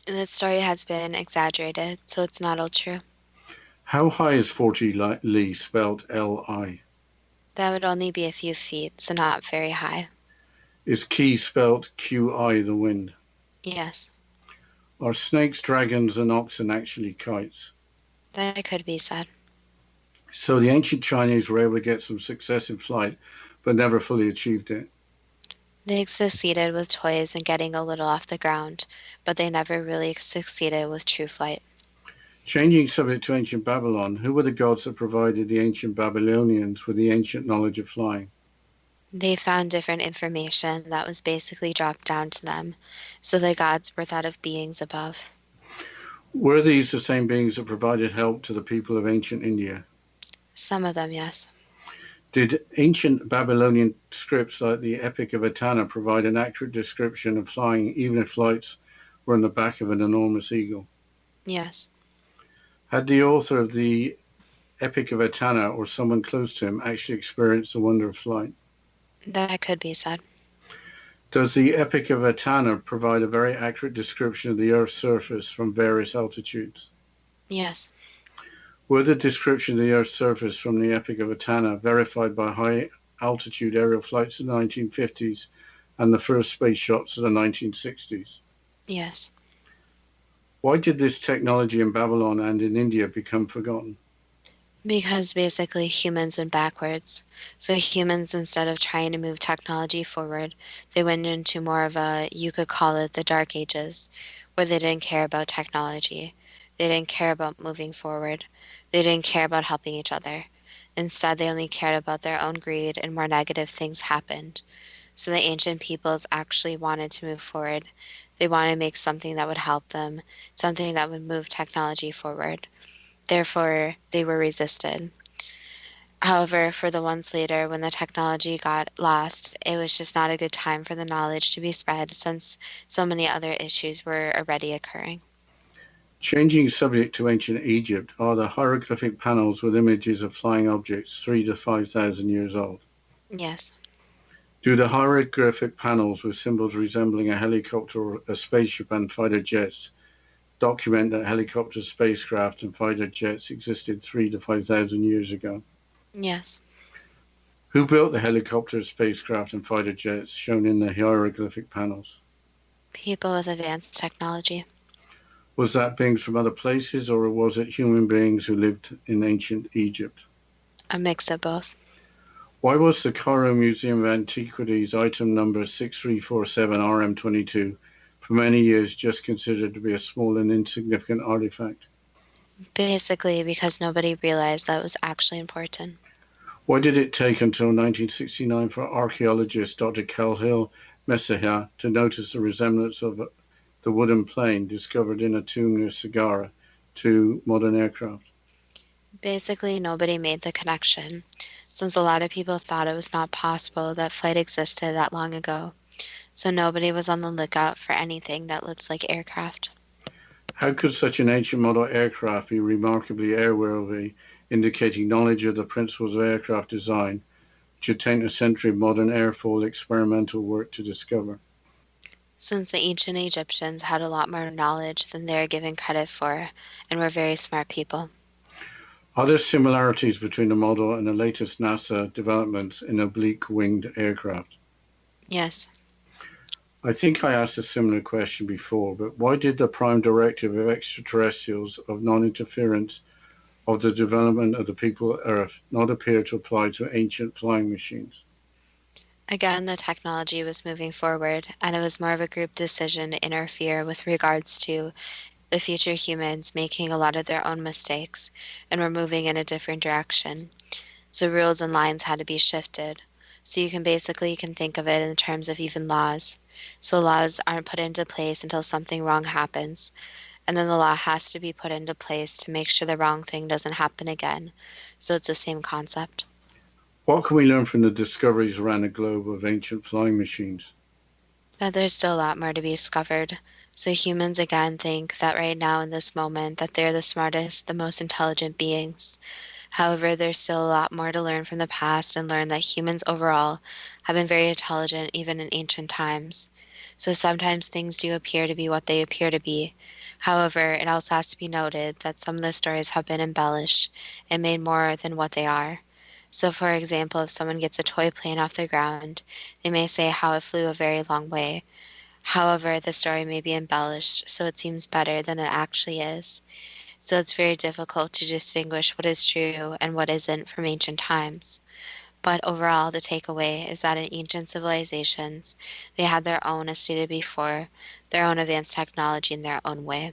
That story has been exaggerated, so it's not all true. How high is 40 li, spelled L-I? That would only be a few feet, so not very high. Is Ki spelled Q-I, the wind? Yes. Are snakes, dragons, and oxen actually kites? That could be said. So the ancient Chinese were able to get some success in flight, but never fully achieved it. They succeeded with toys and getting a little off the ground, but they never really succeeded with true flight. Changing subject to ancient Babylon, who were the gods that provided the ancient Babylonians with the ancient knowledge of flying? They found different information that was basically dropped down to them, so the gods were thought of beings above. Were these the same beings that provided help to the people of ancient India? Some of them, yes. Did ancient Babylonian scripts like the Epic of Etana provide an accurate description of flying, even if flights were on the back of an enormous eagle? Yes. Had the author of the Epic of Etana or someone close to him actually experienced the wonder of flight? That could be said. Does the Epic of Etana provide a very accurate description of the Earth's surface from various altitudes? Yes. Were the description of the Earth's surface from the Epic of Etana verified by high-altitude aerial flights in the 1950s and the first space shots of the 1960s? Yes. Why did this technology in Babylon and in India become forgotten? Because basically humans went backwards. So humans, instead of trying to move technology forward, they went into more of you could call it the Dark Ages, where they didn't care about technology. They didn't care about moving forward. They didn't care about helping each other. Instead, they only cared about their own greed, and more negative things happened. So the ancient peoples actually wanted to move forward. They wanted to make something that would help them, something that would move technology forward. Therefore, they were resisted. However, for the ones later, when the technology got lost, it was just not a good time for the knowledge to be spread since so many other issues were already occurring. Changing subject to ancient Egypt, are the hieroglyphic panels with images of flying objects 3,000 to 5,000 years old? Yes. Do the hieroglyphic panels with symbols resembling a helicopter or a spaceship and fighter jets document that helicopters, spacecraft, and fighter jets existed 3,000 to 5,000 years ago? Yes. Who built the helicopters, spacecraft, and fighter jets shown in the hieroglyphic panels? People with advanced technology. Was that beings from other places, or was it human beings who lived in ancient Egypt? A mix of both. Why was the Cairo Museum of Antiquities item number 6347 RM22 for many years just considered to be a small and insignificant artifact? Basically, because nobody realized that was actually important. Why did it take until 1969 for archaeologist Dr. Khalil Messiha to notice the resemblance of the wooden plane discovered in a tomb near Saqqara to modern aircraft? Basically, nobody made the connection, since a lot of people thought it was not possible that flight existed that long ago. So nobody was on the lookout for anything that looked like aircraft. How could such an ancient model aircraft be remarkably airworthy, indicating knowledge of the principles of aircraft design, which had taken a century of modern airfoil experimental work to discover? Since the ancient Egyptians had a lot more knowledge than they are given credit for, and were very smart people. Are there similarities between the model and the latest NASA developments in oblique-winged aircraft? Yes. I think I asked a similar question before, but why did the Prime Directive of Extraterrestrials of Non-Interference of the Development of the People of Earth not appear to apply to ancient flying machines? Again, the technology was moving forward, and it was more of a group decision to interfere with regards to the future humans making a lot of their own mistakes, and were moving in a different direction. So rules and lines had to be shifted. So you can think of it in terms of even laws. So laws aren't put into place until something wrong happens, and then the law has to be put into place to make sure the wrong thing doesn't happen again. So it's the same concept. What can we learn from the discoveries around the globe of ancient flying machines? That there's still a lot more to be discovered. So humans again think that right now in this moment that they're the smartest, the most intelligent beings. However, there's still a lot more to learn from the past and learn that humans overall have been very intelligent even in ancient times. So sometimes things do appear to be what they appear to be. However, it also has to be noted that some of the stories have been embellished and made more than what they are. So for example, if someone gets a toy plane off the ground, they may say how it flew a very long way. However, the story may be embellished, so it seems better than it actually is. So it's very difficult to distinguish what is true and what isn't from ancient times. But overall, the takeaway is that in ancient civilizations, they had their own, as stated before, their own advanced technology in their own way.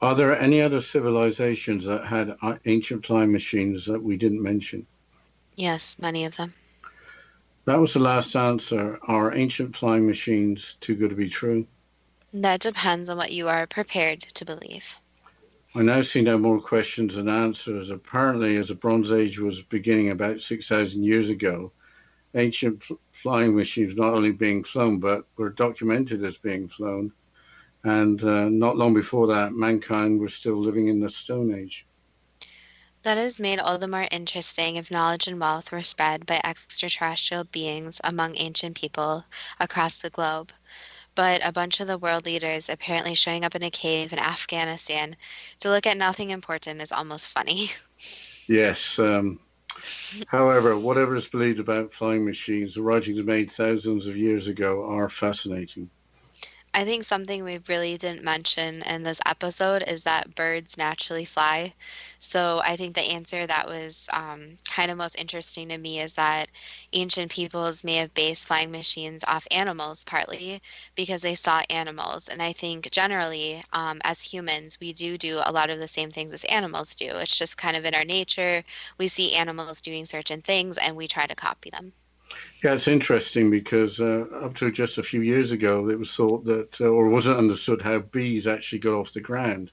Are there any other civilizations that had ancient flying machines that we didn't mention? Yes, many of them. That was the last answer. Are ancient flying machines too good to be true? That depends on what you are prepared to believe. I now see no more questions than answers. Apparently, as the Bronze Age was beginning about 6,000 years ago, ancient flying machines not only being flown, but were documented as being flown. And not long before that, mankind was still living in the Stone Age. That is made all the more interesting if knowledge and wealth were spread by extraterrestrial beings among ancient people across the globe. But a bunch of the world leaders apparently showing up in a cave in Afghanistan to look at nothing important is almost funny. Yes. However, whatever is believed about flying machines, the writings made thousands of years ago are fascinating. I think something we really didn't mention in this episode is that birds naturally fly. So I think the answer that was kind of most interesting to me is that ancient peoples may have based flying machines off animals partly because they saw animals. And I think generally, as humans, we do a lot of the same things as animals do. It's just kind of in our nature. We see animals doing certain things and we try to copy them. Yeah, it's interesting because up to just a few years ago, it was thought that, or wasn't understood how bees actually got off the ground.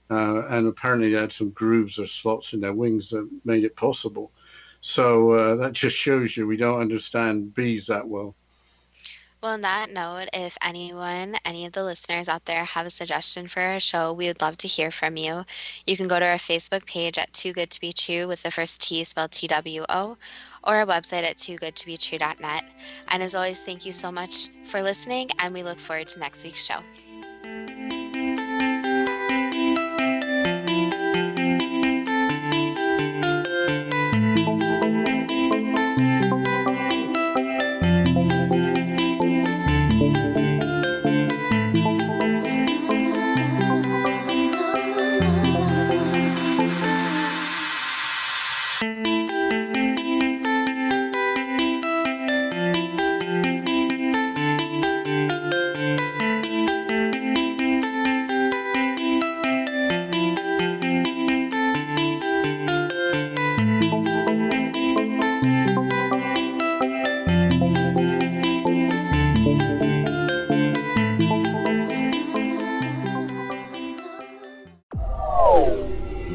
And apparently they had some grooves or slots in their wings that made it possible. So that just shows you we don't understand bees that well. Well, on that note, if anyone, any of the listeners out there have a suggestion for our show, we would love to hear from you. You can go to our Facebook page at Too Good to Be True with the first T spelled TWO, or our website at toogoodtobetrue.net. And as always, thank you so much for listening, and we look forward to next week's show.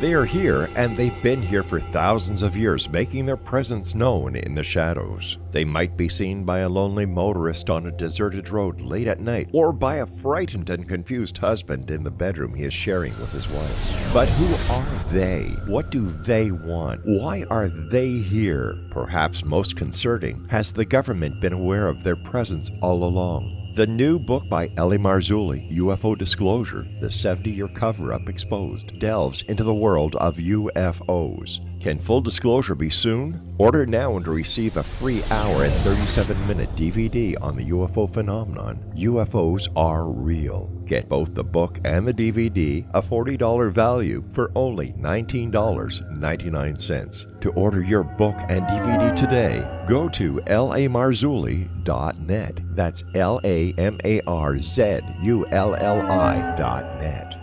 They are here, and they've been here for thousands of years, making their presence known in the shadows. They might be seen by a lonely motorist on a deserted road late at night, or by a frightened and confused husband in the bedroom he is sharing with his wife. But who are they? What do they want? Why are they here? Perhaps most concerning, has the government been aware of their presence all along? The new book by Ellie Marzulli, UFO Disclosure, the 70-year cover-up exposed, delves into the world of UFOs. Can full disclosure be soon? Order now and receive a free hour and 37-minute DVD on the UFO phenomenon. UFOs are real. Get both the book and the DVD, a $40 value, for only $19.99. To order your book and DVD today, go to lamarzulli.net. That's LAMARZULLI.net.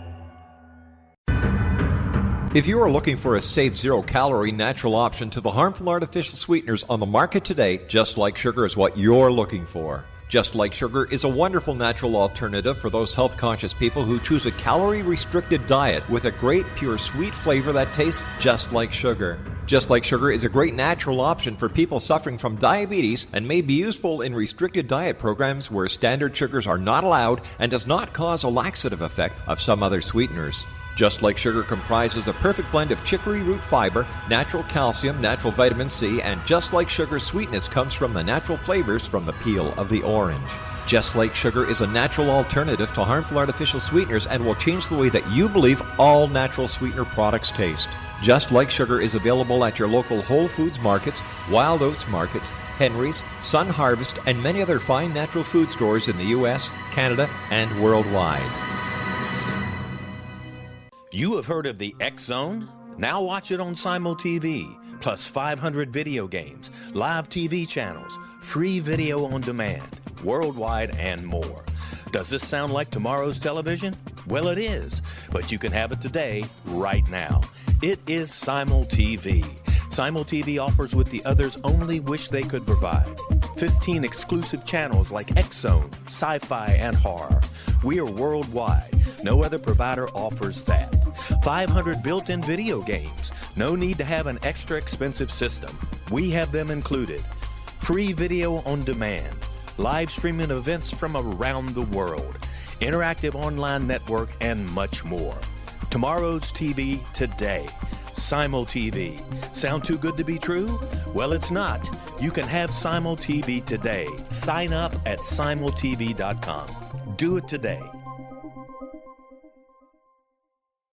If you are looking for a safe, zero-calorie natural option to the harmful artificial sweeteners on the market today, Just Like Sugar is what you're looking for. Just Like Sugar is a wonderful natural alternative for those health-conscious people who choose a calorie-restricted diet with a great, pure, sweet flavor that tastes just like sugar. Just Like Sugar is a great natural option for people suffering from diabetes and may be useful in restricted diet programs where standard sugars are not allowed and does not cause a laxative effect of some other sweeteners. Just Like Sugar comprises a perfect blend of chicory root fiber, natural calcium, natural vitamin C, and Just Like Sugar's sweetness comes from the natural flavors from the peel of the orange. Just Like Sugar is a natural alternative to harmful artificial sweeteners and will change the way that you believe all natural sweetener products taste. Just Like Sugar is available at your local Whole Foods markets, Wild Oats markets, Henry's, Sun Harvest, and many other fine natural food stores in the U.S., Canada, and worldwide. You have heard of the X Zone? Now watch it on SimulTV, plus 500 video games, live TV channels, free video on demand, worldwide, and more. Does this sound like tomorrow's television? Well, it is, but you can have it today, right now. It is SimulTV. SimulTV offers what the others only wish they could provide. 15 exclusive channels like X-Zone, Sci-Fi, and Horror. We are worldwide. No other provider offers that. 500 built-in video games. No need to have an extra expensive system. We have them included. Free video on demand. Live streaming events from around the world. Interactive online network, and much more. Tomorrow's TV today. SimulTV. Sound too good to be true? Well, it's not. You can have SimulTV today. Sign up at simultv.com. Do it today.